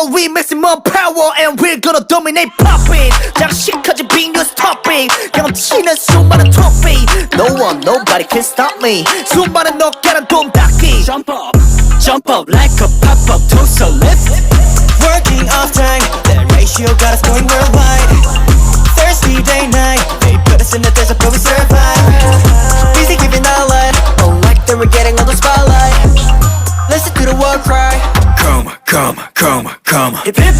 world with maximum power and we're gonna dominate popping 장식하지 big news topic 경치는 수많은 topic No one, nobody can stop me 수많은 어깨는 돔닦기 Jump up like a pop-up toaster lift. Working off time, that ratio got us going worldwide. Thirsty day night, they put us in the desert but we survive. Busy giving our life, oh like they were getting all the spotlight. Listen to the war cry. Come. Hip hip,